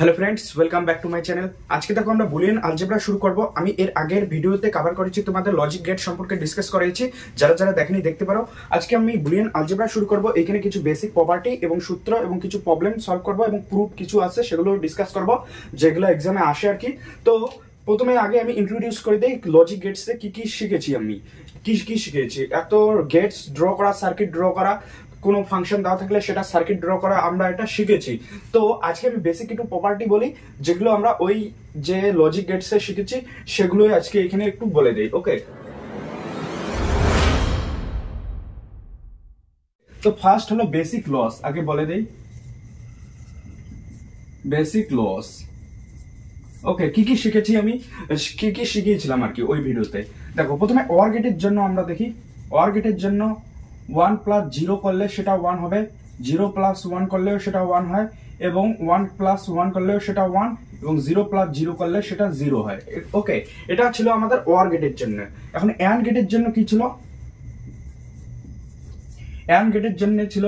Hello friends, welcome back to my channel. আজকে দেখো আমরা বুলিয়ান আলজেব্রা শুরু করব। আমি এর আগের ভিডিওতে কভার করেছি, তোমাদের লজিক গেট সম্পর্কে ডিসকাস করেছি। যারা যারা দেখেনি দেখতে পারো। আজকে আমি বুলিয়ান আলজেব্রা শুরু করব। এখানে কিছু বেসিক প্রপার্টি এবং সূত্র এবং কিছু প্রবলেম সলভ করব এবং প্রুফ কিছু আছে সেগুলো ডিসকাস করব, যেগুলো এক্সামে আসে আর কি। তো প্রথমে আগে আমি ইন্ট্রোডিউস করে দিই লজিক গেটসে কি কি শিখেছি। আমি কি কি শিখেছি, এত গেটস ড্র করা, সার্কিট ড্র করা, কোনো ফাংশন দেওয়া থাকলে সেটা সার্কিট ড্র করা আমরা এটা শিখেছি। তো আজকে আমি বেসিক একটু প্রপার্টি বলি, যেগুলো আমরা ওই যে লজিক গেটসে শিখেছি সেগুলোই আজকে এখানে একটু বলে দেই। ওকে, তো ফার্স্ট হলো বেসিক লস। আগে বলে দেই বেসিক লস। ওকে, কি কি শিখেছি আমি, কি কি শিখিয়েছিলাম আর কি ওই ভিডিওতে। দেখো প্রথমে অর গেটের জন্য আমরা দেখি। অর গেটের জন্য 1 প্লাস 0 করলে সেটা 1 হবে, 0 প্লাস 1 করলেও সেটা 1 হয়, এবং 1 প্লাস 1 করলেও সেটা 1, এবং 0 প্লাস 0 করলে সেটা 0 হয়। ওকে, এটা ছিল আমাদের অর গেটের জন্য। এখন অ্যান্ড গেটের জন্য কি ছিল? অ্যান্ড গেটের জন্য ছিল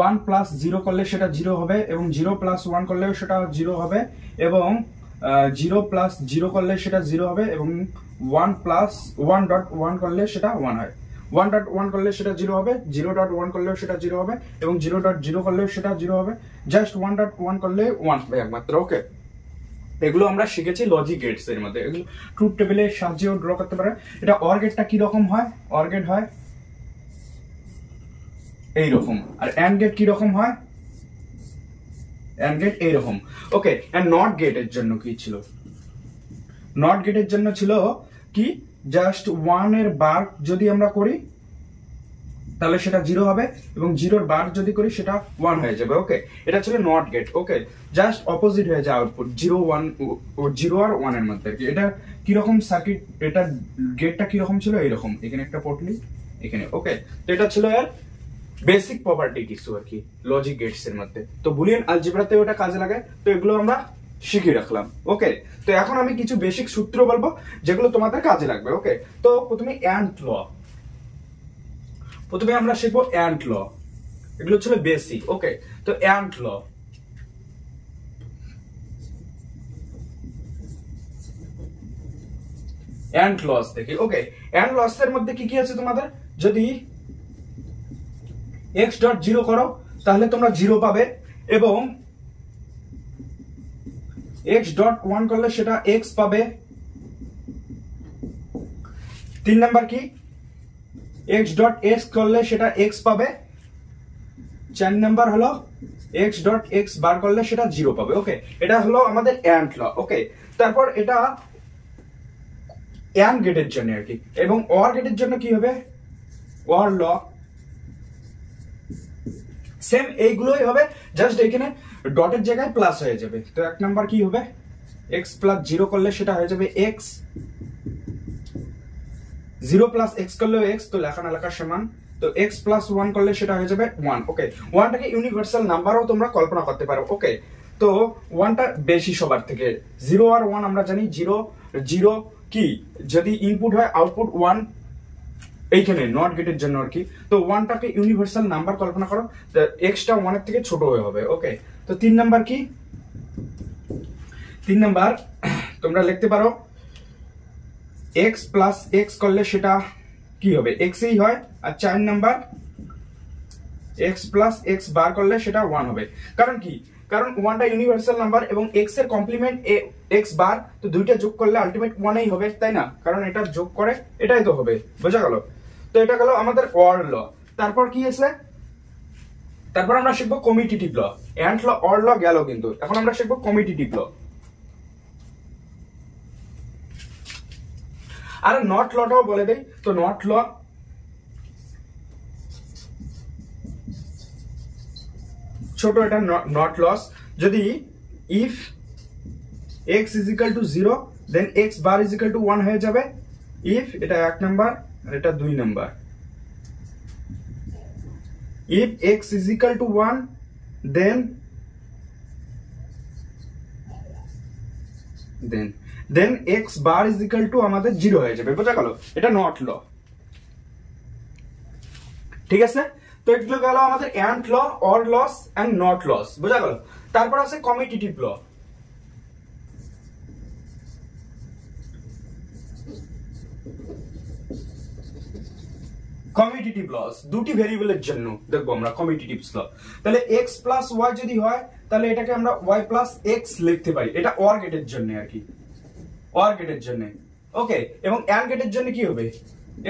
1 প্লাস 0 করলে সেটা 0 হবে, এবং 0 প্লাস 1 করলেও সেটা 0 হবে, এবং 0 প্লাস 0 করলে সেটা 0 হবে, এবং 1 প্লাস 1 ডট 1 করলে সেটা 1 হয়। 1 ডট 1 করলে সেটা 0 হবে, 0 ডট 1 করলেও সেটা 0 হবে, এবং 0 ডট 0 করলেও সেটা 0 হবে। জাস্ট 1 ডট 1 করলে 1 হবে একমাত্র। ওকে, এগুলো আমরা শিখেছি লজিক গেটস এর মধ্যে। এগুলো ট্রুথ টেবিলের সাহায্যেও ড্র করতে পারে। এটা অর গেটটা কি রকম হয়? অর গেট হয় এইরকম, আর অ্যান্ড গেট কি রকম হয়? অ্যান্ড গেট এইরকম। ওকে, এন্ড নট গেটের জন্য কি ছিল? নট গেটের জন্য ছিল কি, জাস্ট 1 এর বার যদি আমরা করি তাহলে সেটা 0 হবে, এবং 0 এর বার যদি করি সেটা 1 হয়ে যাবে। ওকে, এটা ছিল NOT gate. Okay, just opposite হয়ে যায় আউটপুট 0 1 ও 0 আর 1 এর মধ্যে। এটা কি রকম সার্কিট, এটা গেটটা কি রকম ছিল? এইরকম, এখানে একটা পটলি এখানে। ওকে, তো এটা ছিল এর বেসিক প্রপার্টি কিছু আর কি লজিক গেটস এর মধ্যে। তো বুলিয়ান আলজেব্রাতে ওটা কাজে লাগে। তো এগুলো আমরা শিখে রাখলাম। ওকে, তো এখন আমি কিছু বেসিক সূত্র বলবো যেগুলো তোমাদের কাজে লাগবে। ওকে, তো প্রথমে অ্যান্ড ল। প্রথমে আমরা শিখবো অ্যান্ড ল। এগুলো ছিল বেসিক। ওকে, তো অ্যান্ড ল। অ্যান্ড লস দেখি। ওকে, অ্যান্ড লস এর মধ্যে কি কি আছে তোমাদের? যদি x ডট 0 করো তাহলে তোমরা 0 পাবে, এবং x ডট 1 করলে সেটা x পাবে। 3 নাম্বার কি, x ডট s করলে সেটা x পাবে। 4 নাম্বার হলো x ডট x বার করলে সেটা 0 পাবে। ওকে, এটা হলো আমাদের অ্যান্ড ল। ওকে, তারপর এটা অ্যান্ড গেটের জন্য আর কি। এবং অর গেটের জন্য কি হবে? অর ল সেম এইগুলোই হবে, জাস্ট এখানে ডটের জায়গায় প্লাস হয়ে যাবে। তো 1 নাম্বার কি হবে? x প্লাস 0 করলে সেটা হয়ে যাবে x, 0 প্লাস x করলেও x, তো লেখা না লেখার সমান। তো x প্লাস 1 করলে সেটা হয়ে যাবে 1। ওকে, 1টাকে ইউনিভার্সাল নাম্বারও তোমরা কল্পনা করতে পারো। ওকে, তো 1টা বেশি সবার থেকে। 0 আর 1 আমরা জানি, 0 0 কি, যদি ইনপুট হয় আউটপুট 1, এইখানে নট গেটের জন্য আর কি। তো 1টাকে ইউনিভার্সাল নাম্বার কল্পনা করো, এক্সটা 1 এর থেকে ছোট হয়ে হবে। ওকে, তো 3 নাম্বার কি? 3 নাম্বার তোমরা লিখতে পারো x প্লাস x করলে সেটা কি হবে? x ই হয়। আর 4 নাম্বার x প্লাস x বার করলে সেটা 1 হবে। কারণ কি? কারণ 1টা ইউনিভার্সাল নাম্বার এবং x এর কমপ্লিমেন্ট x বার, তো দুইটা যোগ করলে আলটিমেট 1ই হবে, তাই না? কারণ এটা যোগ করে এটাই তো হবে। বোঝা গেল? তো এটা গেল আমাদের অর ল। তারপর কি আছে? তারপর আমরা শিখবো কমিটিটিভ ল। অ্যান্ড ল, অর ল গেল, কিন্তু এখন আমরা শিখবো কমিটিটিভ ল। আর নট লটাও বলে দেই। তো নট ল, ছোট এটা নট লস। যদি if x is equal to 0 then x bar is equal to 1 হয়ে যাবে। ইফ, এটা 1 নাম্বার আর এটা 2 number. if x is equal to 1 then x bar is equal to আমাদের 0 হয়ে যাবে। বোঝা গেল? এটা নট ল। ঠিক আছে, তো এগুলো গেল আমাদের AND law, or laws and NOT laws. বোঝা গেল? তারপর আছে কমিটিটিভ ল। কমিউটেটিভ লস, দুটি ভেরিয়েবলের জন্য দেখবো আমরা কমিউটেটিভ ল। তাহলে x প্লাস ওয়াই যদি হয় তাহলে এটাকে আমরা y প্লাস এক্স লিখতে পারি, এটা অর গেটের জন্য আর কি, অর গেটের জন্য। ওকে, এবং অ্যান্ড গেটের জন্য কি হবে,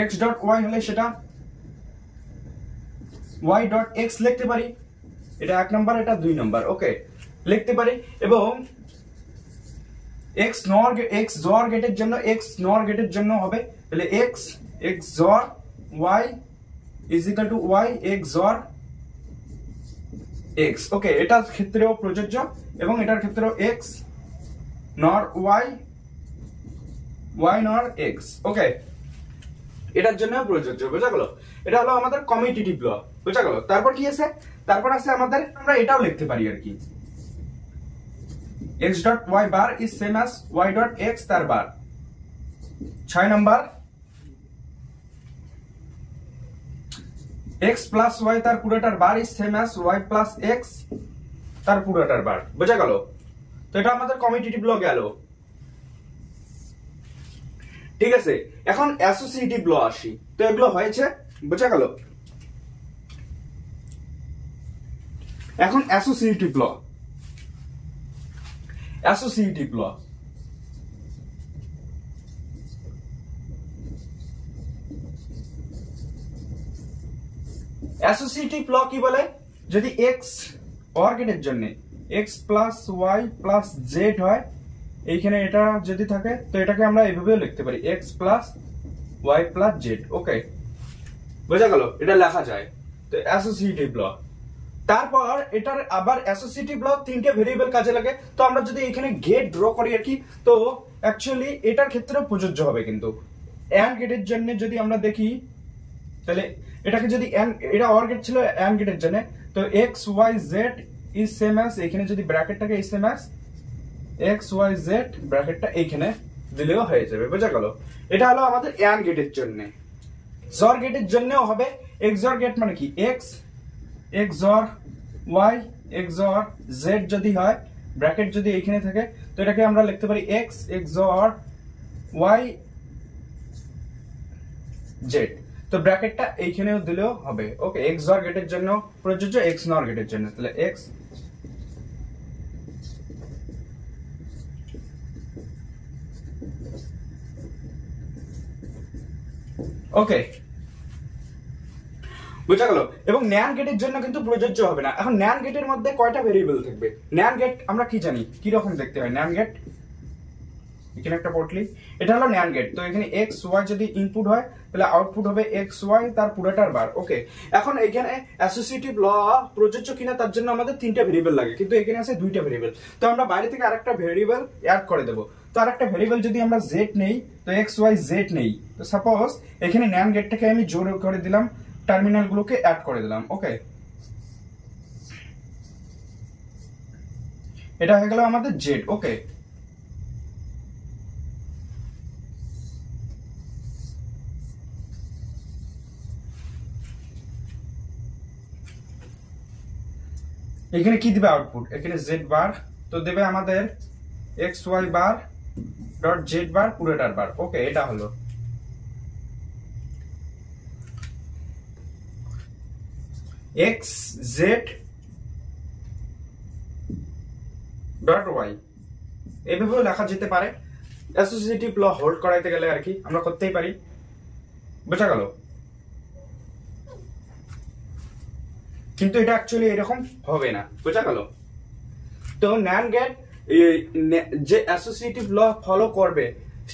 x ডট ওয়াই হলে সেটা y ডট এক্স লিখতে পারি, এটা 1 নাম্বার, এটা 2 নাম্বার। ওকে, লিখতে পারি। এবং x XOR গেটের জন্য, x NOR গেটের জন্য হবে তাহলে x XOR y is equal to y XOR x। ওকে, এটার ক্ষেত্রেও প্রযোজ্য এবং এটার ক্ষেত্রেও x NOR y y NOR x। ওকে, এটার জন্য প্রযোজ্য, বোঝা গেল? এটা হলো আমাদের কমিউটেটিভ ল, বোঝা গেল? তারপর কি আছে, তারপর আছে আমাদের, আমরা এটাও লিখতে পারি আর কি, x dot y bar is same as y dot x তার বার। 6 নাম্বার, x প্লাস y তার পুরোটার বার is same as y plus x তার পুরোটার বার, বোঝা গেল? তো এটা আমাদের কমিউটেটিভ ল গেল, ঠিক আছে। এখন অ্যাসোসিয়েটিভ ল আসি, তো এগুলো হয়েছে, বোঝা গেল? এখন associative law, associative law associative law কি বলে, যদি x অর গেটের জন্য x plus Y plus Z হয়, এইখানে এটা যদি থাকে তো এটাকে আমরা এইভাবেও লিখতে পারি, x plus Y plus z. Okay, বোঝা গেল? এটা লেখা যায়, তো অ্যাসোসিয়েটিভ ল। তারপর এটার আবার অ্যাসোসিয়েটিভ ল তিনটে ভেরিয়েবল কাজে লাগে, তো আমরা যদি এখানে গেট ড্র করি আর কি, তো অ্যাকচুয়ালি এটার ক্ষেত্রে প্রযোজ্য হবে। কিন্তু অ্যান্ড গেটের জন্য যদি আমরা দেখি, তাহলে এটাকে যদি এটা অর গেট ছিল অ্যান্ড গেটের জন্য, তো x Y z is same as, এখানে যদি ব্র্যাকেটটাকে is same as x Y z, ব্র্যাকেটটা এইখানে দিলেও হয়ে যাবে, বোঝা গেল? এটা হলো আমাদের অ্যান্ড গেটের জন্য। জর গেটের জন্যও হবে, এক্সর গেট মানে কি, x XOR y XOR z যদি হয়, ব্র্যাকেট যদি এইখানে থাকে, তো এটাকে আমরা লিখতে পারি x XOR y z, তো ব্র্যাকেটটা এইখানেও দিলেও হবে। ওকে, XOR গেটের জন্য প্রযোজ্য, x NOR গেটের জন্য, তাহলে x ওকে, বোঝা গেল? এবং ন্যান্ড গেটের জন্য কিন্তু প্রযোজ্য হবে না। এখন ন্যান্ড গেটের মধ্যে কয়টা ভেরিয়েবল থাকবে? ন্যান্ড গেট আমরা কি জানি, কি রকম দেখতে হয় ন্যান্ড গেট, এখানে একটা পটলি, এটা হলো ন্যান্ড গেট। তো এখানে x y যদি ইনপুট হয় তাহলে আউটপুট হবে x y তার পুরোটার বার। ওকে, এখন এখানে অ্যাসোসিয়েটিভ ল প্রযোজ্য কিনা তার জন্য আমাদের তিনটা ভেরিয়েবল লাগে, কিন্তু এখানে আছে দুইটা ভেরিয়েবল, তো আমরা বাইরে থেকে আরেকটা ভেরিয়েবল অ্যাড করে দেবো। তো আরেকটা ভেরিয়েবল যদি আমরা z নেই, তো x y z নেই, তো সাপোজ এখানে ন্যান্ড গেটটাকে আমি জোর করে দিলাম, টার্মিনাল গুলোকে অ্যাড করে দিলাম। ওকে, এটা হয়ে গেল আমাদের জেড। ওকে, এখানে কি দিবে আউটপুট, এখানে জেড বার, তো দেবে আমাদের x Y bar dot z bar পুরোটার বার। ওকে, এটা হলো এক্স জেড ডট ওয়াই, এভাবেও লেখা যেতে পারে। অ্যাসোসিয়েটিভ ল হোল্ড করাইতে গেলে আর কি আমরা করতেই পারি, বোঝা গেল? কিন্তু এটা অ্যাকচুয়ালি এরকম হবে না, বোঝা গেল? তো ন্যান্ড গেট যে অ্যাসোসিয়েটিভ ল ফলো করবে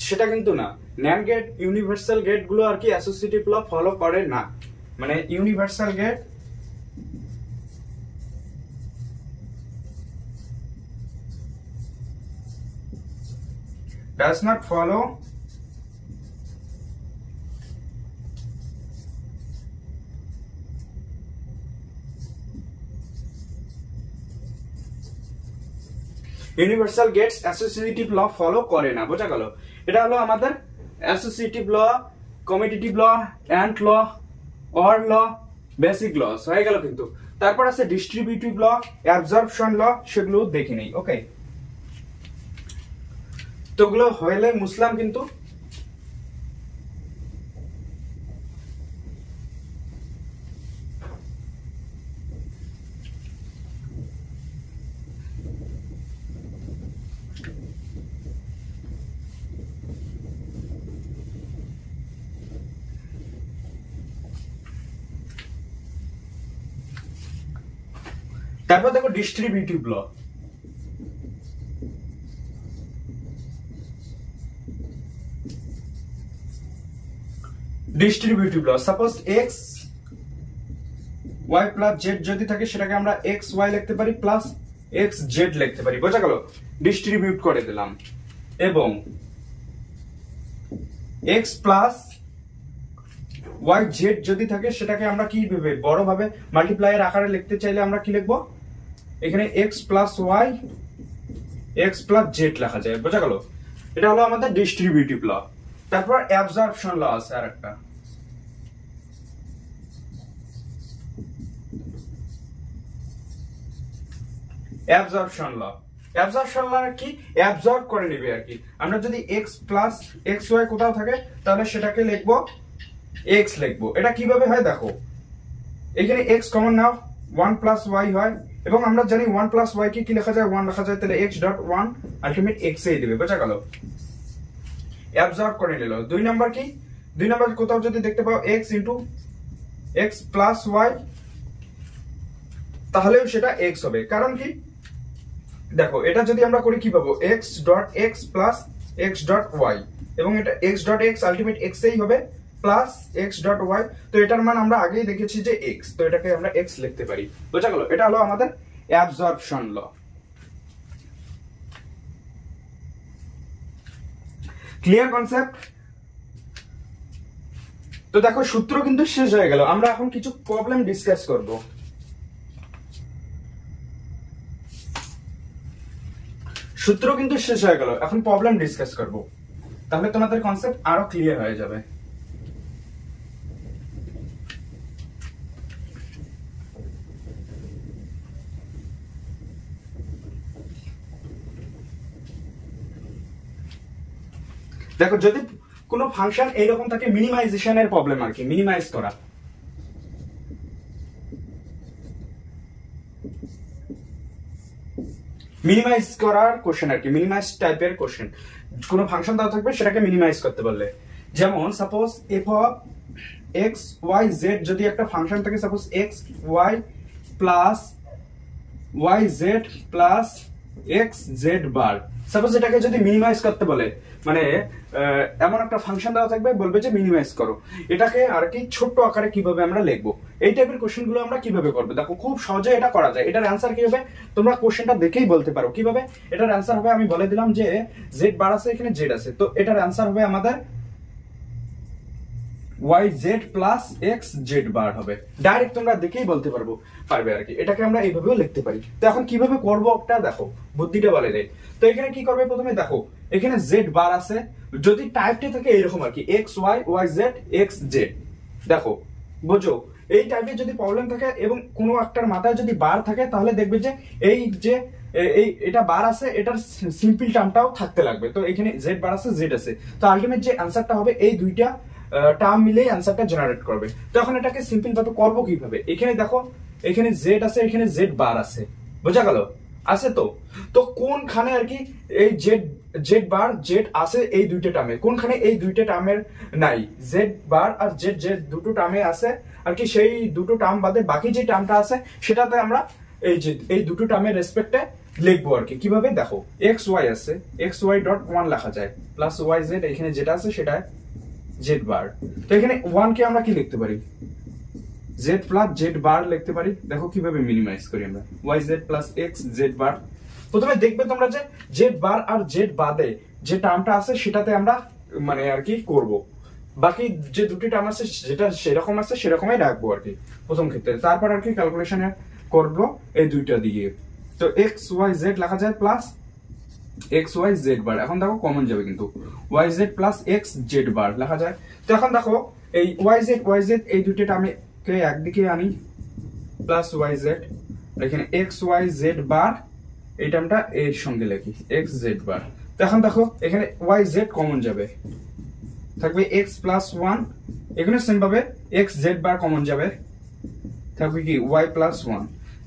সেটা কিন্তু না। ন্যান্ড গেট ইউনিভার্সাল গেট গুলো আর কি অ্যাসোসিয়েটিভ ল ফলো করে না, মানে universal gate does not follow universal gates associative law follow করে না, বোঝা গেল? এটা হলো আমাদের associative law, commutative law, and law, or law, basic law হয়ে গেল। কিন্তু তারপর আছে ডিস্ট্রিবিউটিভ ল, অ্যাবজর্পশন ল, সেগুলো দেখে নেই। ওকে, তো ওগুলো হইলে মুসলাম। কিন্তু তারপর দেখো distributive law. Distributive law, suppose x Y plus z যদি থাকে সেটাকে আমরা এক্স ওয়াই লিখতে পারি প্লাস এক্স জেড লিখতে পারি, বোঝা গেল? ডিস্ট্রিবিউট করে দিলাম। এবং এক্স প্লাস ওয়াই জেড যদি থাকে সেটাকে আমরা কি ভাবে বড় ভাবে মাল্টিপ্লাইয়ের আকারে লিখতে চাইলে আমরা কি লিখবো, এখানে X plus Y X plus Z লেখা যায়, বোঝা গেল? এটা হলো আমাদের ডিস্ট্রিবিউটিভ ল। তারপর অ্যাবজর্পশন ল আছে আর একটা। অ্যাবজর্পশন ল, অ্যাবজর্পশন ল কি, অ্যাবজর্ব করে নেবে আর কি। আমরা যদি x প্লাস এক্স ওয়াই কোথাও থাকে তাহলে সেটাকে লিখবো x লিখবো। এটা কিভাবে হয় দেখো, এখানে x কমন নাও 1 প্লাস ওয়াই হয়, এবং আমরা জানি 1 প্লাস ওয়াই কে কি লেখা যায়, 1 লেখা যায়, তাহলে x ডট 1 আলটিমেট x এই দিবে, বোঝা গেল? অ্যাবজর্ব করে নিল। 2 নাম্বার কি, 2 নাম্বার কোথাও যদি দেখতে পাও x into x plus Y তাহলেও সেটা x হবে। কারণ কি দেখো, এটা যদি আমরা করি কি পাবো, x dot x plus x dot y, এবং এটা x dot x ultimate x এই হবে প্লাস x ডট y। তো এটার মান আমরা আগেই দেখেছি যে x, তো এটাকে আমরা x লিখতে পারি, বোঝা গেল? এটা হলো আমাদের অ্যাবজর্পশন ল। Clear concept? তো দেখো সূত্র কিন্তু শেষ হয়ে গেল, আমরা এখন কিছু প্রবলেম ডিসকাস করব। সূত্র কিন্তু শেষ হয়ে গেল, এখন প্রবলেম ডিসকাস করব, তাহলে তোমাদের কনসেপ্ট আরো ক্লিয়ার হয়ে যাবে। দেখো যদি কোনো ফাংশন এইরকম থাকে, মিনিমাইজেশনের প্রবলেম আর কি, মিনিমাইজ করা। মিনিমাইজ করার কোশ্চেন আর কি, মিনিমাইজ টাইপের কোশ্চেন। কোনো ফাংশন দেওয়া থাকবে সেটাকে মিনিমাইজ করতে বললে, যেমন suppose f of x Y z যদি একটা ফাংশন থাকে, suppose x Y plus Y Z plus x z bar, suppose এটাকে যদি মিনিমাইজ করতে বলে, মানে এমন একটা ফাংশন দেওয়া থাকবে, বলবে যে মিনিমাইজ করো, এটাকে আর কি ছোট্ট আকারে কিভাবে আমরা লিখবো, এই টাইপের কোশ্চেন গুলো আমরা কিভাবে করবো। দেখো খুব সহজে এটা করা যায়। এটার অ্যান্সার কি হবে তোমরা কোশ্চেনটা দেখেই বলতে পারো কিভাবে। এটার অ্যান্সার হবে, আমি বলে দিলাম যে জেড বার আছে, এখানে জেড আছে, তো এটার অ্যান্সার হবে আমাদের y Z plus x z bar হবে। ডাইরেক্ট তোমরা দেখেই বলতে পারবে আর কি। এটাকে আমরা এইভাবেও লিখতে পারি। তো এখন কিভাবে করবো একটা দেখো, বুদ্ধিটা বলে দেয়। তো এখানে কি করবে, প্রথমে দেখো এখানে জেড বার আছে, যদি টাইপটা থাকে এরকম আর কি, X Y Y Z X Z, দেখো বোঝো এই টাইপের যদি প্রবলেম থাকে এবং কোনো একটার মাথায় যদি বার থাকে, তাহলে দেখবে যে এই যে এটা বার আছে, এটার সিম্পল টার্মটাও থাকতে লাগবে। তো এখানে জেড বার আছে, জেড আছে, তো আলটিমেট যে অ্যান্সারটা হবে এই দুইটা টার্ম মিলেই অ্যান্সারটা জেনারেট করবে। তো এখন এটাকে সিম্পল ভাবে করবো কিভাবে, এখানে দেখো এখানে জেড আছে, এখানে জেড বার আছে, বোঝা গেল? আছে তো কোনখানে আর কি এই জেড বার জেড আছে এই দুইটা টার্মে, কোনখানে এই দুইটা টার্মের নাই, জেড বার আর জেড জেড দুটো টার্মে আছে আর কি, সেই দুটো টার্ম বাদে বাকি যে টার্মটা আছে সেটাতে আমরা এই দুটো টার্মের রেসপেক্টে লিখবো আর কি। কিভাবে দেখো, এক্স ওয়াই আছে, এক্স ওয়াই ডট ওয়ান লেখা যায়, প্লাস ওয়াই জেড, এখানে যেটা আছে সেটা জেড বার। তো এখানে ওয়ান কে আমরা কি লিখতে পারি, জেড প্লাস জেড বার লিখতে পারি। দেখো কিভাবে মিনিমাইজ করি আমরা, y Z plus x z bar. প্রথমে দেখবে তোমরা যে জেড বার আর জেড বাদে যে টার্মটা আছে সেটাতে আমরা মানে আর কি করব, বাকি যে দুটি টার্ম আছে যেটা সেরকম আছে সেরকমই রাখবো আর কি প্রথম ক্ষেত্রে। তারপর আর কি ক্যালকুলেশনে করবো এই দুইটা দিয়ে। তো এক্স ওয়াই জেড লেখা যায় plus x Y z bar, এখন দেখো কমন যাবে কিন্তু y Z plus x z bar লেখা যায়। তো এখন দেখো এই ওয়াই জেড এই দুইটা টার্মে একদিকে আনি, প্লাস ওয়াই জেড, এখানে এক্স ওয়াই জেড বার এই টার্মটা এর সঙ্গে লিখি এক্স জেড বার। তো এখন দেখো এখানে ওয়াই জেড কমন যাবে, থাকবে এক্স প্লাস ওয়ান, এখানে সেম ভাবে এক্স জেড বার কমন যাবে, থাকবে কি ওয়াই প্লাস ওয়ান।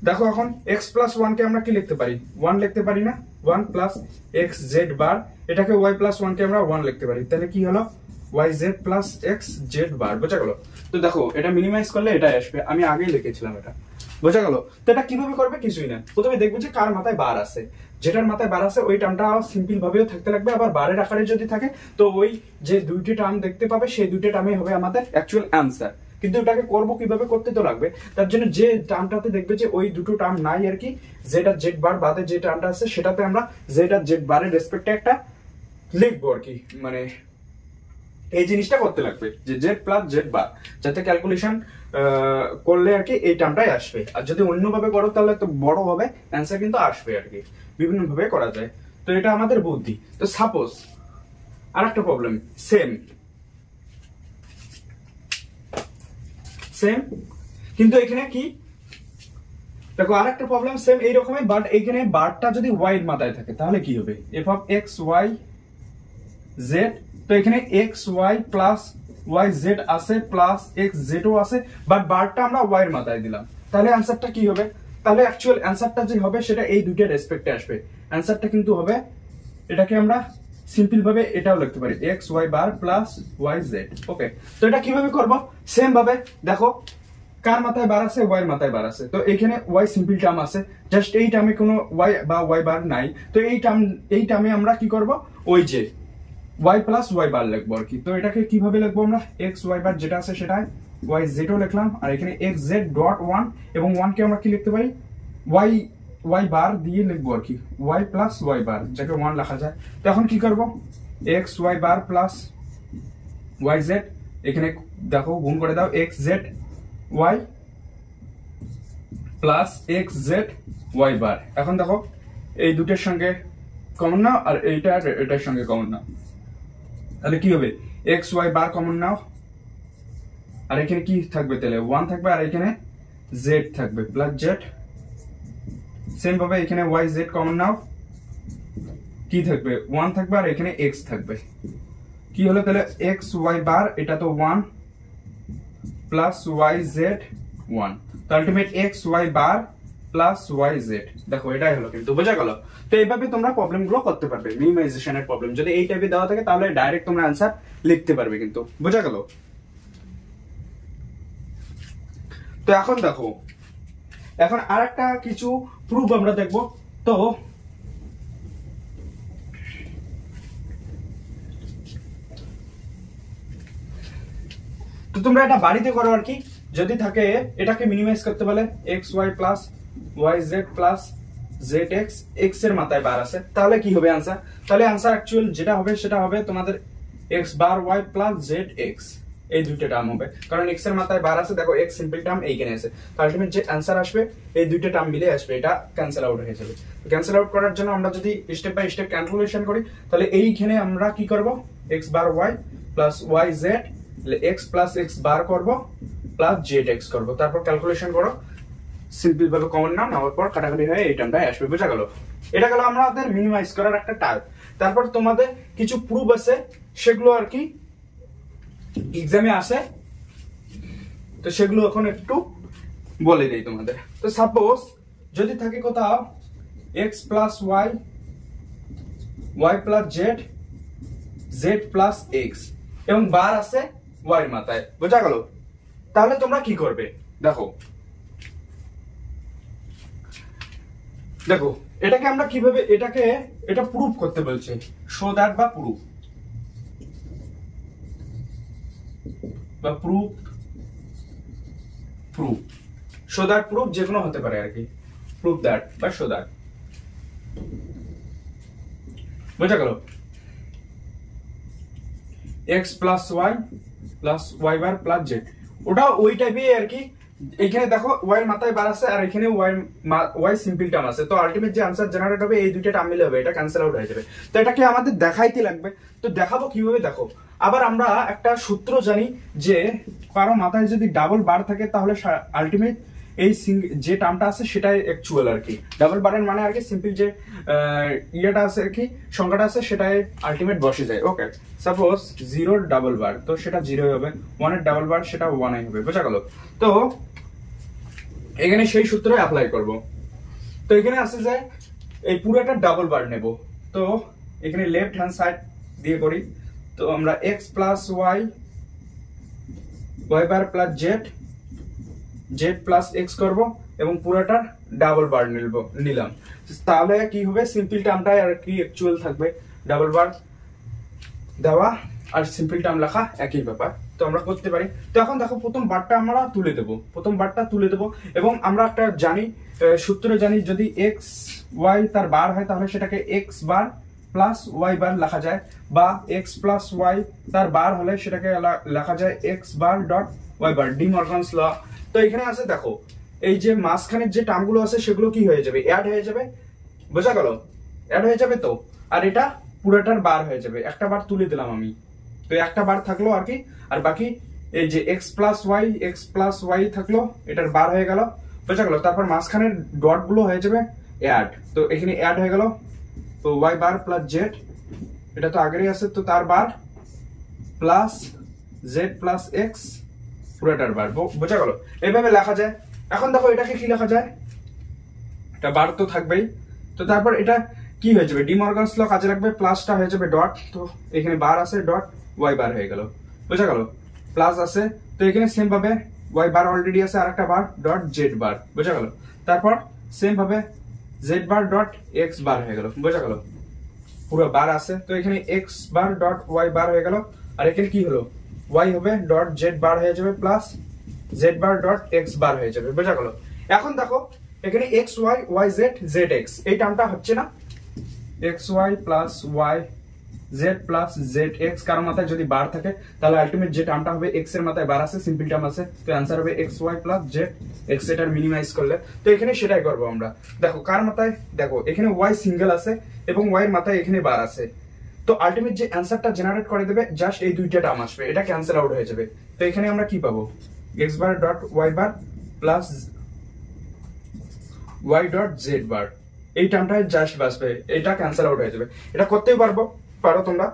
দেখো এখন এক্স প্লাস ওয়ান কে আমরা কি লিখতে পারি, ওয়ান লিখতে পারি না, ওয়ান প্লাস এক্স জেড বার, এটাকে ওয়াই প্লাস ওয়ান কে আমরা ওয়ান লিখতে পারি, তাহলে কি হলো y Z plus x z bar, বোঝা গেল? তো দেখো এটা মিনিমাইজ করলে এটাই আসবে, আমি আগেই লিখেছিলাম এটা। বোঝা গেল? তো এটা কিভাবে করবে? কিছুই না, প্রথমে দেখবে যে কার মাথায় বার আছে, যেটার মাথায় বার আছে ওই টার্মটা সিম্পল ভাবেও থাকতে লাগবে, আবার বারের আকারে যদি থাকে তো ওই যে দুইটি টার্ম দেখতে পাবে সেই দুইটি টার্মই হবে আমাদের অ্যাকচুয়াল অ্যান্সার। কিন্তু এটাকে করবো কিভাবে, করতে তো লাগবে, তার জন্য যে টার্মটাতে দেখবে যে ওই দুটো টার্ম নাই আর কি, জেড আর জেড বার বাদে যে টার্মটা আছে সেটাতে আমরা জেড আর জেড বারের রেসপেক্টে একটা লিখবো আর কি, মানে এই জিনিসটা করতে লাগবে যে জেড প্লাস জেড বার, যাতে ক্যালকুলেশন করলে আর কি এই টার্মটাই আসবে। আর যদি অন্যভাবে করো তাহলে তো বড় হবে, অ্যান্সার কিন্তু আসবে আর কি, বিভিন্ন ভাবে করা যায়। তো এটা আমাদের বুদ্ধি। তো সাপোজ আর একটা প্রবলেম সেম সেম, কিন্তু এখানে কি দেখো আর একটা প্রবলেম সেম এইরকমই, বাট এখানে বারটা যদি ওয়াই এর মাথায় থাকে তাহলে কি হবে, F of x Y Z. তো এখানে x Y plus Y Z আছে প্লাস এক্স জেডও আছে, বাট বারটা আমরা ওয়াই এর মাথায় দিলাম, তাহলে অ্যান্সারটা কি হবে? তাহলে অ্যাকচুয়াল অ্যান্সারটা যে হবে সেটা এই দুইটার রেসপেক্টে আসবে। অ্যান্সারটা কিন্তু হবে, এটাকে আমরা সিম্পল ভাবে এটাও লিখতে পারি x Y bar plus Y Z. ওকে, তো এটা কিভাবে করব? সেম ভাবে দেখো কার মাথায় বার আছে, ওয়াই এর মাথায় বার আছে, তো এখানে ওয়াই সিম্পল টার্ম আছে, জাস্ট এই টার্মে কোনো ওয়াই বা ওয়াই বার নাই, তো এই টার্মে আমরা কি করব, ওই যে ওয়াই প্লাস ওয়াই বার লিখবো আর কি। তো এটাকে কিভাবে লিখবো আমরা, এক্স ওয়াই বার যেটা আছে সেটাই ওয়াই জেডও লিখলাম, আর এখানে এক্স জেড ডট ওয়ান, এবং ওয়ান কে আমরা কি লিখতে পারি, ওয়াই ওয়াই বার দিয়ে লিখবো আর কি, ওয়াই প্লাস ওয়াই বার যাকে ওয়ান লেখা যায়। তো এখন কি করবো, x Y bar plus Y z, এখানে দেখো গুণ করে দাও x z y plus x z y bar. এখন দেখো এই দুটোর সঙ্গে কমন নাও আর এইটা এটার সঙ্গে কমন নাও, তাহলে কি হবে, এক্স ওয়াই বার কমন নাও, আর এখানে কি থাকবে, তাহলে ওয়ান থাকবে, আর এখানে জেড থাকবে প্লাস জেড। সেম ভাবে এখানে ওয়াই জেড কমন নাও, কি থাকবে, ওয়ান থাকবে, আর এখানে এক্স থাকবে। কি হলো তাহলে, এক্স ওয়াই বার এটা তো one plus Y Z one, তো ultimate X Y bar plus Y Z. দেখো এটাই হলো, কিন্তু বোঝা গেল? তো এইভাবে তোমরা প্রবলেম গুলো করতে পারবে, মিনিমাইজেশনের প্রবলেম যদি এই টাইপে দেওয়া থাকে তাহলে ডাইরেক্ট তোমরা অ্যান্সার লিখতে পারবে, কিন্তু বোঝা গেল? তো এখন দেখো, এখন আর একটা কিছু প্রুফ আমরা দেখবো। তো তোমরা এটা বাড়িতে করো আর কি, যদি থাকে এটাকে মিনিমাইজ করতে বলে X Y plus Y Z plus Z X, X এর মাথায় বার আছে, তাহলে কি হবে অ্যান্সার? তাহলে অ্যান্সার অ্যাকচুয়াল যেটা হবে সেটা হবে তোমাদের x bar y plus Z x, এই দুইটা টার্ম হবে, কারণ এক্স এর মাথায় বার আছে, দেখো এক্স সিম্পল টার্ম এইখানে আছে, তো আলটিমেট যে অ্যান্সার আসবে এই দুইটা টার্ম মিলে আসবে, এটা ক্যান্সেল আউট হয়ে যাবে। ক্যান্সেল আউট করার জন্য আমরা যদি স্টেপ বাই স্টেপ ক্যালকুলেশন করি তাহলে এইখানে আমরা কি করব, x bar y plus Y Z, x plus x bar করবো প্লাস জেড এক্স করবো, তারপর ক্যালকুলেশন করো, সিম্পল ভাবে কমন নাও, নেওয়ার পর কাটাকাটি হয়ে এই টার্মটাই আসবে। বোঝা গেল? এটা গেল আমাদের মিনিমাইজ করার একটা টাইপ। তারপর তোমাদের কিছু প্রুফ আছে, সেগুলো আর কি এক্সামে আসে, তো সেগুলো এখন একটু বলে দেই তোমাদের। তো সাপোজ যদি থাকে কোথাও X plus Y, Y plus Z, Z plus X, এবং বার আছে ওয়াই এর মাথায়, বোঝা গেল? তাহলে তোমরা কি করবে, দেখো দেখো এটাকে আমরা কিভাবে এটা প্রুফ করতে বলছে, শো দ্যাট বা প্রুফ বা প্রুফ শো দ্যাট, প্রুফ যেকোনো হতে পারে আর কি, প্রুফ দ্যাট বা শো দ্যাট, বোঝা গেল? X plus y bar plus Z, ওটা ওই টাইপই আর কি। এখানে দেখো ওয়াই মাথায় বার আছে, আর এখানে ওয়াই সিম্পল টার্ম আছে, তো আলটিমেট যে আনসার জেনারেট হবে এই দুইটা টার্ম মিলে হবে, এটা ক্যান্সেল আউট হয়ে যাবে। তো এটাকে আমাদের দেখাইতে লাগবে, তো দেখাবো কিভাবে, দেখো আবার আমরা একটা সূত্র জানি যে কারো মাথায় যদি ডাবল বার থাকে তাহলে আলটিমেট এই যে টার্মটা আছে সেটাই অ্যাকচুয়াল আর কি, ডাবল বারের মানে আর কি সিম্পল যে ইয়েটা আছে আর কি, সংখ্যাটা আছে সেটাই আলটিমেট বসে যায়। ওকে, সাপোজ 0 ডাবল বার, তো সেটা 0 হবে, 1 এর ডাবল বার সেটা 1 হবে, বোঝা গেল? তো এখানে সেই সূত্র অ্যাপ্লাই করব। তো এখানে আছে যে এই পুরোটা ডাবল বার নেব, তো এখানে লেফট হ্যান্ড সাইড দিয়ে করি, তো আমরা x plus Y, y bar plus Z, Z plus x করবো, এবং পুরোটার ডাবল বার নিলাম, তাহলে কি হবে সিম্পল টার্মটাই আর কি অ্যাকচুয়াল থাকবে, ডাবল বার দেওয়া আর সিম্পল টার্ম লেখা একই ব্যাপার। তো আমরা করতে পারি। তো এখন দেখো প্রথম বারটা আমরা তুলে দেবো, প্রথম বারটা তুলে দেবো এবং আমরা একটা জানি সূত্র জানি, যদি এক্স ওয়াই তার বার হয় তাহলে সেটাকে এক্স বার প্লাস ওয়াই বার লেখা যায়, বা এক্স প্লাস ওয়াই তার বার হলে সেটাকে লেখা যায় x bar dot y bar, D Morgan's ল। তো এখানে আছে দেখো এই যে মাঝখানের যে টার্মগুলো আছে সেগুলো কি হয়ে যাবে, অ্যাড হয়ে যাবে, বোঝা গেল, অ্যাড হয়ে যাবে। তো আর এটা পুরোটার বার হয়ে যাবে, একটা বার তুলে দিলাম আমি, তো একটা বার থাকলো আর কি, আর বাকি এই যে এক্স প্লাস ওয়াই থাকলো, এটার বার হয়ে গেল, বোঝা গেল। তারপর মাঝখানের ডট গুলো হয়ে যাবে অ্যাড, তো এখানে অ্যাড হয়ে গেল, তো ওয়াই বার প্লাস জেড, এটা তো আগেরই আছে, তো তার বার প্লাস জেড প্লাস এক্স পুরোটার বার, বোঝা গেল। এইভাবে লেখা যায়। এখন দেখো এটাকে কি লেখা যায়, এটা বার তো থাকবেই, তো তারপর এটা কি হয়ে যাবে, ডি মর্গানস ল কাজে লাগবে, প্লাসটা হয়ে যাবে ডট, তো এখানে বার আছে ডট ওয়াই বার হয়ে গেল, বোঝা গেল, প্লাস আছে, তো এখানে সেম ভাবে ওয়াই বার অলরেডি আছে আর একটা বার ডট জেড বার, বোঝা গেল। তারপর সেম ভাবে Z bar dot x bar হয়ে গেল, বোঝা গেল, পুরো বার আছে, তো এখানে x bar dot y bar হয়ে গেল, আর এখানে কি হলো ওয়াই হবে ডট জেড বার হয়ে যাবে plus z bar dot x bar হয়ে যাবে, বোঝা গেল। এখন দেখো এখানে x Y Y z z x এই টার্মটা হচ্ছে না, x Y plus Y Z plus Z x, কারো মাথায় যদি বার থাকে তাহলে আলটিমেট যে টার্মটা হবে এক্স এর মাথায় বার আছে, সিম্পল টার্ম আছে, তো অ্যান্সার হবে X Y plus Z X, এটার মিনিমাইজ করলে। তো এখানে সেটাই করবো আমরা। দেখো কার মাথায়, দেখো এখানে ওয়াই সিঙ্গেল আছে এবং ওয়াই এর মাথায় এখানে বার আছে, তো আলটিমেট যে অ্যান্সারটা জেনারেট করে দেবে জাস্ট এই দুইটা টার্ম আসবে, এটা ক্যান্সেল আউট হয়ে যাবে। তো এখানে আমরা কি পাবো, x bar dot Y bar plus Y dot z বার, এই টার্মটা জাস্ট বাসবে, এটা ক্যান্সেল আউট হয়ে যাবে। এটা করতেই পারো তোমরা।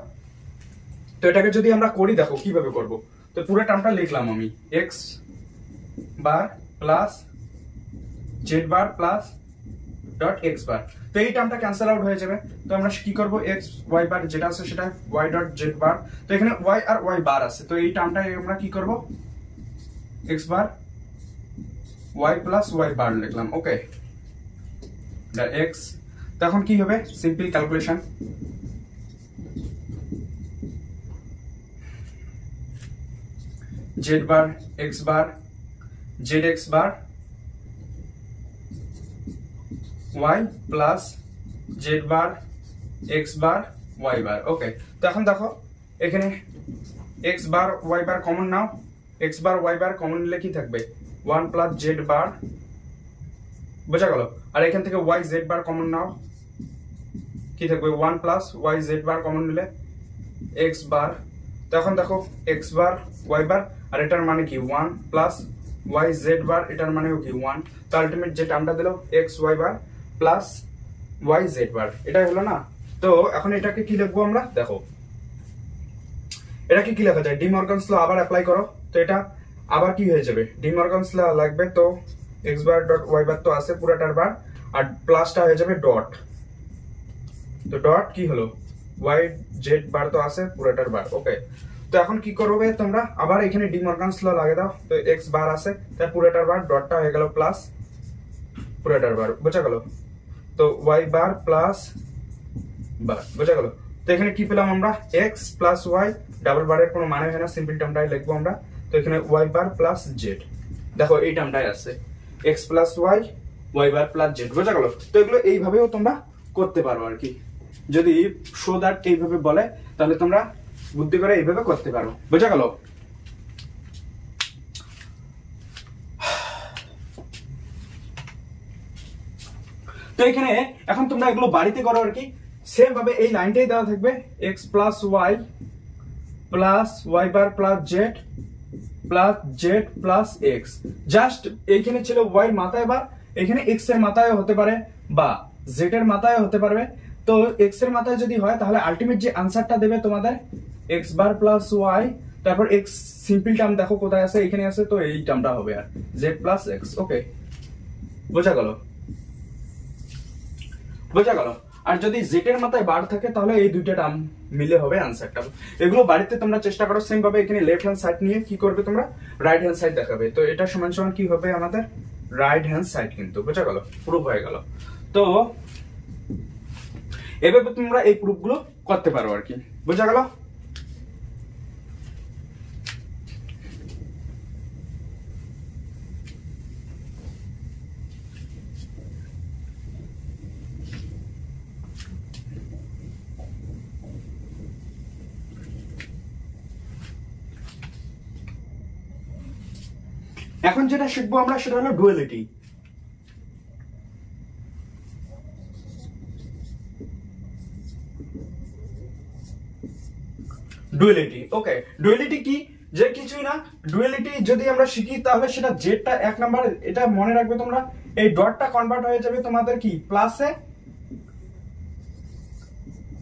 তো এটাকে যদি আমরা করি দেখো কিভাবে করব, তো পুরো টার্মটা লিখলাম আমি, এক্স বার প্লাস জেড বার প্লাস ডট এক্স বার, তো এই টার্মটা ক্যান্সেল আউট হয়ে যাবে। তো আমরা কি করব, এক্স ওয়াই বার যেটা আছে সেটা ওয়াই ডট জেড বার, তো এখানে ওয়াই আর ওয়াই বার আছে, তো এই টার্মটা আমরা কি করব, x bar y plus y বার লিখলাম, ওকে এক্স। তখন কি হবে, simple calculation, Z bar x bar Z x bar y plus z বার এক্স বার ওয়াই বার, ওকে। তো এখন দেখো এখানে x bar y bar common নাও, x bar y bar common নিলে কি থাকবে, ওয়ান প্লাস জেড বার, বোঝা গেল। আর এখান থেকে ওয়াই জেড বার কমন নাও, কি থাকবে, ওয়ান প্লাস ওয়াই জেড বার কমন নিলে এক্স বার। তো এখন দেখো এক্স বার ওয়াই বার, আর এটার মানে কি ওয়ান প্লাস ওয়াই জেড বার, এটার মানেও কি ওয়ান, তো আলটিমেট যে টার্মটা দিল x Y bar plus Y z বার, এটাই হলো না। তো এখন এটাকে কি লিখবো আমরা, দেখো এটাকে কি লেখা যায়, ডি মর্গানস ল আবার অ্যাপ্লাই করো, তো এটা আবার কি হয়ে যাবে, ডি মর্গানস ল লাগবে, তো x bar dot y bar তো আছে পুরাটার বার, আর প্লাসটা হয়ে যাবে ডট, তো ডট কি হলো ওয়াই জেড বার তো আছে পুরাটার বার, ওকে। তো এখন কি করবে তোমরা, আবার এখানে ডি মর্গানস ল লাগিয়ে দাও, তো এক্স বার আছে তার পুরাটার বার, ডটটা হয়ে গেল প্লাস পুরাটার বার, বোঝা গেল। তো ওয়াই বার প্লাস বার, বোঝা গেল। তো এখানে কি পেলাম আমরা, এক্স প্লাস ওয়াই, ডাবল বারের কোনো মানে হয় না, সিম্পল টার্মটাই লিখবো আমরা। তো এখানে ওয়াই বার প্লাস জেড, দেখো এই টার্মটাই আছে, x plus Y y bar plus Z, বোঝা গেল। তো এগুলো এইভাবেও তোমরা করতে পারো আর কি, যদি শো দ্যাট এইভাবে বলে তাহলে তোমরা বুদ্ধি করে এইভাবে করতে পারো, বোঝা গেল। তো এখানে এখন তোমরা এগুলো বাড়িতে করো আর কি, সেম ভাবে এই লাইনটাই দেওয়া থাকবে, x plus y bar plus z plus x, just এইখানে ছিল ওয়াই এর মাথায় বার, এখানে এক্স এর মাথায় হতে পারে বা জেড এর মাথায় হতে পারবে। তো এক্স এর মাথায় যদি হয় তাহলে আলটিমেট যে আনসারটা দেবে তোমাদের এক্স বার প্লাস ওয়াই, তারপর এক্স সিম্পল টার্ম দেখো কোথায় আছে, এখানে আছে, তো এই টার্মটা হবে আর জেড প্লাস এক্স, ওকে, বোঝা গেল, বোঝা গেল। আর যদি জেড এর মাথায় বার থাকে তাহলে এই দুইটা টার্ম মিলে হবে আনসারটা। এগুলো বাড়িতে তোমরা চেষ্টা করো, সেম ভাবে এখানে লেফট হ্যান্ড সাইড নিয়ে কি করবে তোমরা, রাইট হ্যান্ড সাইড দেখাবে, তো এটা সমান সমান কি হবে আমাদের রাইট হ্যান্ড সাইড কিন্তু, বোঝা গেল, প্রুফ হয়ে গেল। তো এভাবে তোমরা এই প্রুফগুলো করতে পারো আর কি, বোঝা গেল। এখন যেটা শিখবো আমরা সেটা হলো ডুয়ালিটি। ডুয়ালিটি, ওকে, ডুয়ালিটি কি? যে কিছুই না, ডুয়ালিটি যদি আমরা শিখি তাহলে সেটা জেডটা 1 নাম্বার, এটা মনে রাখবে তোমরা, এই ডটটা কনভার্ট হয়ে যাবে তোমাদের কি প্লাসে,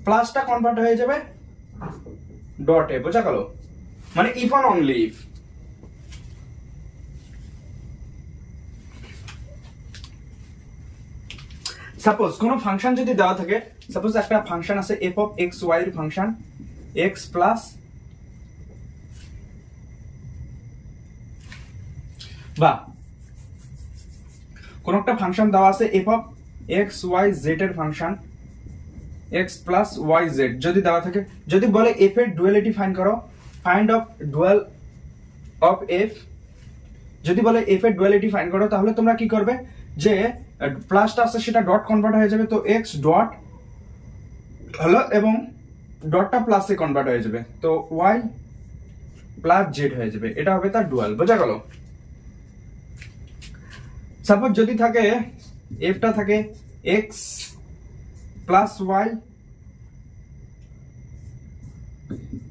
প্লাসটা কনভার্ট হয়ে যাবে ডটে, বোঝা গেল, মানে if on only if. Suppose কোন ফাংশন যদি দেওয়া থাকে, সাপোজ একটা ফাংশন আছে এফ অফ এক্স ওয়াই এর ফাংশন এক্স প্লাস বা কোন একটা ফাংশন দেওয়া আছে f of x Y z এর function x plus Y z যদি দেওয়া থাকে, যদি বলে এফ এর ডুয়ালিটি ফাইন্ড করো, find of dual of f, যদি বলে এফ এর ডুয়ালিটি ফাইন্ড করো, তাহলে তোমরা কি করবে, যে প্লাসটা আছে সেটা ডট কনভার্ট হয়ে যাবে, তো এক্স ডট হলো এবং ডটটা প্লাসে কনভার্ট হয়ে যাবে, তো ওয়াই প্লাস জেড হয়ে যাবে, এটা হবে তার ডুয়াল, বোঝা গেল। সাপোজ যদি থাকে এফটা থাকে X plus Y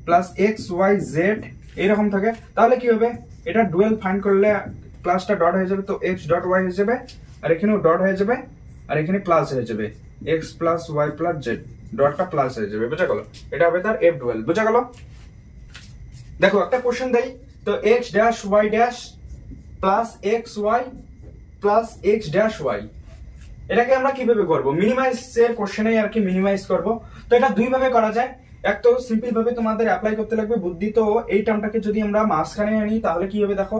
plus x Y Z এইরকম থাকে, তাহলে কি হবে, এটা ডুয়াল ফাইন্ড করলে প্লাসটা ডট হয়ে যাবে, তো এক্স ডট ওয়াই হয়ে যাবে, আর এখানেও ডট হয়ে যাবে, আর এখানে প্লাস হয়ে যাবে, x plus Y plus z, ডটটা প্লাস হয়ে যাবে, বোঝা গেল, এটা হবে তার এফ ডুয়াল, বোঝা গেল। দেখো একটা কোশ্চেন দেই, তো X dash Y dash plus x Y plus x dash Y, এটাকে আমরা কিভাবে করব, মিনিমাইজ এর কোশ্চেনে আর কি মিনিমাইজ করব। তো এটা দুই ভাবে করা যায়, এক তো সিম্পল ভাবে তোমাদের অ্যাপ্লাই করতে লাগবে বুদ্ধি, তো এই টার্মটাকে যদি আমরা মাঝখানে আনি তাহলে কি হবে, দেখো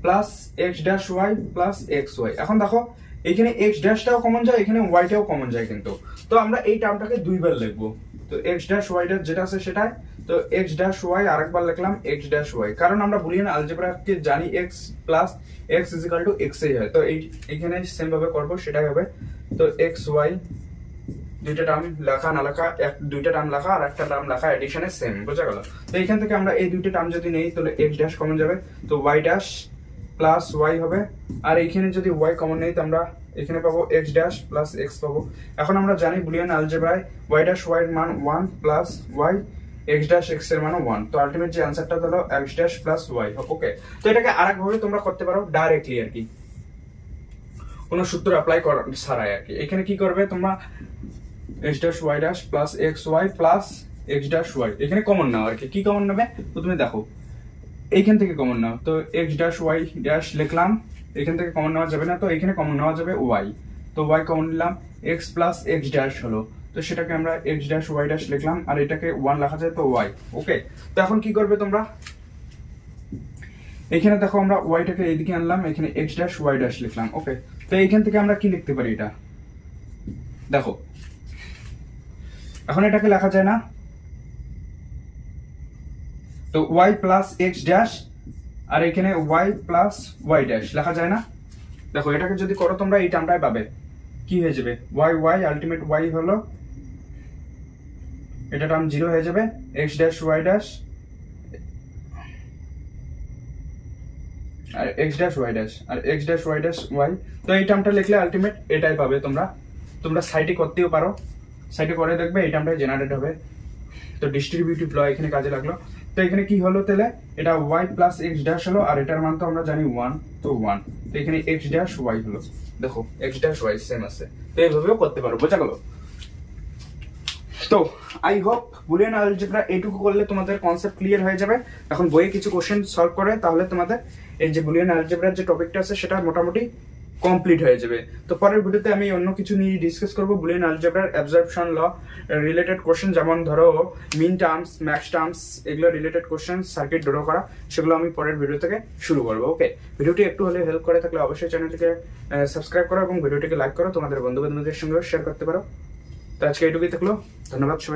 plus x dash Y plus x Y, এখন দেখো এখানে এক্স ড্যাশটাও কমন যায়, এখানে ওয়াইটাও কমন যায় কিন্তু, তো আমরা এই টার্মটাকে দুইবার লিখবো, তো এক্স ড্যাশ ওয়াই ড্যাশ যেটা আছে সেটাই, তো এক্স ড্যাশ ওয়াই আরেকবার লিখলাম এক্স ড্যাশ ওয়াই, কারণ আমরা বুলিয়ান আলজেব্রাকে জানি x plus x is equal two x এই হয়, তো এইখানে সেম ভাবে করবো, সেটাই হবে, তো এক্স ওয়াই দুইটা টার্ম লেখা না লেখা, দুইটা টার্ম লেখা আর একটা টার্ম লেখা এডিশনে সেম, বোঝা গেল। তো এখান থেকে আমরা এই দুইটা টার্ম যদি নেই তাহলে এক্স ড্যাশ কমন যাবে, তো ওয়াই ড্যাশ প্লাস ওয়াই হবে, আর এইখানে যদি ওয়াই কমন নেই তো আমরা এখানে পাবো এক্স ড্যাশ প্লাস এক্স পাবো। এখন আমরা জানি বুলিয়ান আলজেব্রায় ওয়াই ড্যাশ ওয়াই এর মান 1 plus Y x dash x এর মান 1, তো আলটিমেট যে आंसरটা হলো x dash plus y, okay. তো এটাকে আরেকভাবে তোমরা করতে পারো ডাইরেক্টলি আর কি, কোনো সূত্র অ্যাপ্লাই করা ছাড়াই আর কি। এখানে কি করবে তোমরা, x dash Y dash plus x Y plus x dash y, এখানে কমন নাও আর কি, কি কমন নেবে প্রথমে দেখো এইখান থেকে কমন নাও, তো এক্স ড্যাশ ওয়াই ড্যাশ লিখলাম, এখান থেকে কমন নেওয়া যাবে না, তো এখানে কমন নেওয়া যাবে ওয়াই, তো ওয়াই কমন নিলাম, এক্স প্লাস এক্স ড্যাশ হলো, তো সেটাকে আমরা এক্স ড্যাশ ওয়াই ড্যাশ লিখলাম, আর এটাকে 1 লেখা যায়, তো ওয়াই, ওকে। তো এখন কি করবে তোমরা, এখানে দেখো আমরা ওয়াইটাকে এইদিকে আনলাম, এখানে এক্স ড্যাশ ওয়াই ড্যাশ লিখলাম, ওকে। তো এইখান থেকে আমরা কি লিখতে পারি, এটা দেখো এখন এটাকে লেখা যায় না, তো ওয়াই প্লাস এক্স ড্যাশ আর এখানে ওয়াই প্লাস ওয়াই ড্যাশ লেখা যায় না, দেখো এটাকে যদি করো তোমরা এই টার্মটাই পাবে, কি হয়ে যাবে ওয়াই ওয়াই আলটিমেট ওয়াই হলো, এটা টার্ম 0 হয়ে যাবে, এক্স ড্যাশ ওয়াই ড্যাশ আর এক্স ড্যাশ ওয়াই ড্যাশ আর x dash Y dash y, তো এই টার্মটা লিখলে আলটিমেট এটাই পাবে, তোমরা সাইডে করতেও পারো, সাইডে করে দেখবে এই টার্মটা জেনারেট হবে, তো ডিস্ট্রিবিউটিভ ল এখানে কাজে লাগলো। তো এখানে কি হলো তাহলে, এটা ওয়াই প্লাস এক্স ড্যাশ হলো, আর এটার মান তো আমরা জানি 1, তো 1, তো এখানে এক্স ড্যাশ ওয়াই হলো, দেখো এক্স ড্যাশ ওয়াই সেম আছে, তো এইভাবেও করতে পারো, বোঝা গেল। তো আই হোপ বুলিয়ান আলজেব্রা এইটুকু করলে তোমাদের কনসেপ্ট ক্লিয়ার হয়ে যাবে। এখন বইয়ে কিছু কোশ্চেন সলভ করে তাহলে তোমাদের এই যে বুলিয়ান আলজেব্রার যে টপিকটা আছে সেটা মোটামুটি কমপ্লিট হয়ে যাবে। তো পরের ভিডিওতে আমি অন্য কিছু নিয়ে ডিসকাস করবো, বুলিয়ান অ্যালজেব্রার অ্যাবজর্পশন ল রিলেটেড কোশ্চেন, যেমন ধরো মিন টার্মস, ম্যাক্স টার্মস, এগুলো রিলেটেড কোশ্চেন, সার্কিট ড্র করা, সেগুলো আমি পরের ভিডিও থেকে শুরু করবো। ওকে, ভিডিওটি একটু হলে হেল্প করে থাকলে অবশ্যই চ্যানেলটিকে সাবস্ক্রাইব করো এবং ভিডিওটিকে লাইক করো, তোমাদের বন্ধু বান্ধবদের সঙ্গেও শেয়ার করতে পারো। তো আজকে এটুকুই থাকলো, ধন্যবাদ সবাই।